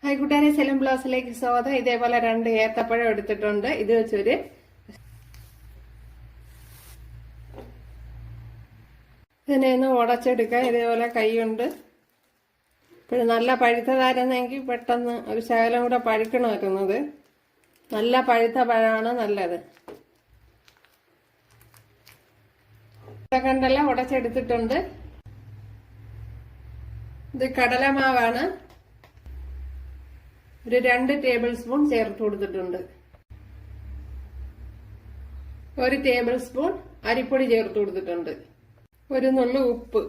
Hi കൂട്ടുകാരെ, സെലം ബ്ലൗസിലേക്ക് സ്വാഗതം. ഇതേപോലെ 2 ഏത്തപ്പഴം എടുത്തിട്ടുണ്ട്. ഇത് വെച്ചൊരു ഇതിനെ ഒന്ന് ഉടച്ചെടുക്കാം. ഇതേപോലെ കൈ കൊണ്ട്. ഇപ്പോഴും നല്ല പഴുത്തതായിരുന്നെങ്കിൽ പെട്ടെന്ന് ഒരു ശകലം കൂടെ പഴുക്കണമായിരുന്നത്. നല്ല പഴുത്ത പഴമാണ് നല്ലത്. കണ്ടെല്ലാം ഉടച്ചെടുത്തിട്ടുണ്ട്. ഇത് കടലമാവാണ്. ഒരു 2 ടേബിൾ സ്പൂൺ ചേർത്ത് കൊടുത്തിട്ടുണ്ട്. 1 ടേബിൾ സ്പൂൺ അരിപ്പൊടി ചേർത്ത് കൊടുത്തിട്ടുണ്ട്. 1 നുള്ളു ഉപ്പ്,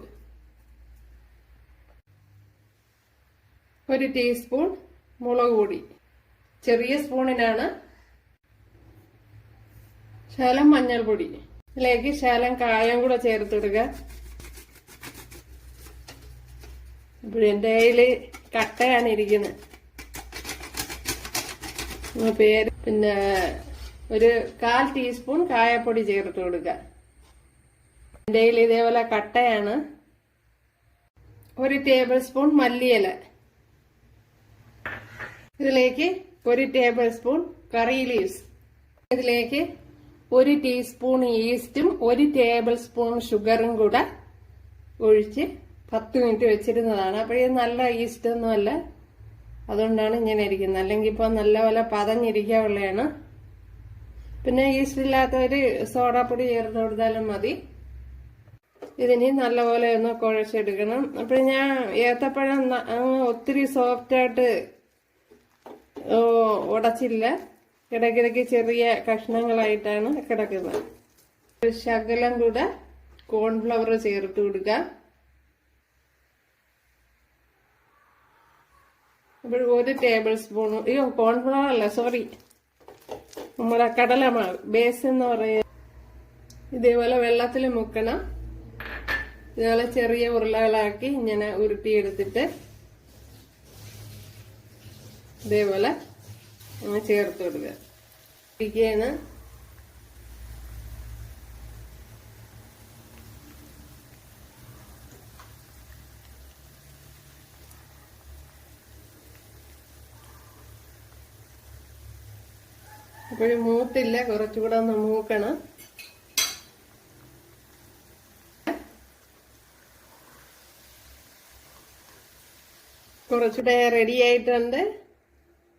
1 ടീസ്പൂൺ മുളക് പൊടി, ചെറിയ സ്പൂണിനാണ്. ശകലം മഞ്ഞൾപ്പൊടി, ഇതിലേക്ക് ശകലം കായം കൂടെ ചേർത്തിടുക. ഇപ്പോഴെന്റെ കയ്യില് കട്ടയാണ് ഇരിക്കുന്നത്. പേര് പിന്നെ ഒരു 1/4 ടീസ്പൂൺ കായപ്പൊടി ചേർത്ത് കൊടുക്കുക. എൻ്റെ കയ്യിൽ ഇതേപോലെ കട്ടയാണ്. 1 ടേബിൾ സ്പൂൺ മല്ലിയില, ഇതിലേക്ക് 1 ടേബിൾ സ്പൂൺ കറി ലീവ്സ്, ഇതിലേക്ക് 1 ടീസ്പൂൺ ഈസ്റ്റും 1 ടേബിൾ സ്പൂൺ ഷുഗറും കൂടെ ഒഴിച്ച് 10 മിനിറ്റ് വെച്ചിരുന്നതാണ്. അപ്പോഴേ നല്ല ഈസ്റ്റ് ഒന്നുമല്ല, അതുകൊണ്ടാണ് ഇങ്ങനെ ഇരിക്കുന്നത്. അല്ലെങ്കിൽ ഇപ്പൊ നല്ലപോലെ പതഞ്ഞിരിക്കാനുള്ളതാണ്. പിന്നെ ഈസ്റ്റ് ഇല്ലാത്തവര് സോഡാപ്പൊടി ചേർത്ത് കൊടുത്താലും മതി. ഇതിനി നല്ലപോലെ ഒന്ന് കുഴച്ചെടുക്കണം. അപ്പോൾ ഞാൻ ഏത്തപ്പഴം ഒത്തിരി സോഫ്റ്റായിട്ട് ഉടച്ചില്ല. ഇടയ്ക്കിടയ്ക്ക് ചെറിയ കഷ്ണങ്ങളായിട്ടാണ് കിടക്കുന്നത്. ഒരു ശകലം കൂടെ കോൺഫ്ലവർ ചേർത്ത് കൊടുക്കുക. അപ്പോൾ 1 ടേബിൾ സ്പൂൺ, കോൺഫ്ലവർ അല്ല, സോറി, നമ്മുടെ കടലമാവ് ബേസ് എന്ന് പറയുന്നത്. ഇതേപോലെ വെള്ളത്തിൽ മുക്കണം. ഇതേപോലെ ചെറിയ ഉരുളകളാക്കി ഇങ്ങനെ ഉരുട്ടിയെടുത്തിട്ട് ഇതേപോലെ ചേർത്ത് കൊടുക്കുക. ഇരിക്കുകയാണ്. അപ്പോഴും മൂത്തില്ല, കുറച്ചുകൂടെ ഒന്ന് മൂക്കണം. കുറച്ചുകൂടെ റെഡി ആയിട്ടുണ്ട്.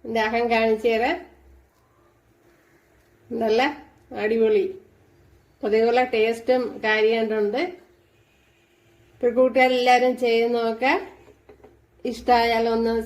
എൻ്റെ അഹം കാണിച്ചു തരാം. നല്ല അടിപൊളി, അതേപോലെ ടേസ്റ്റും കാര്യമായിട്ടുണ്ട്. ഇപ്പോൾ കൂട്ടുകാരെല്ലാവരും ചെയ്ത് നോക്കാം. ഇഷ്ടമായാലൊന്ന്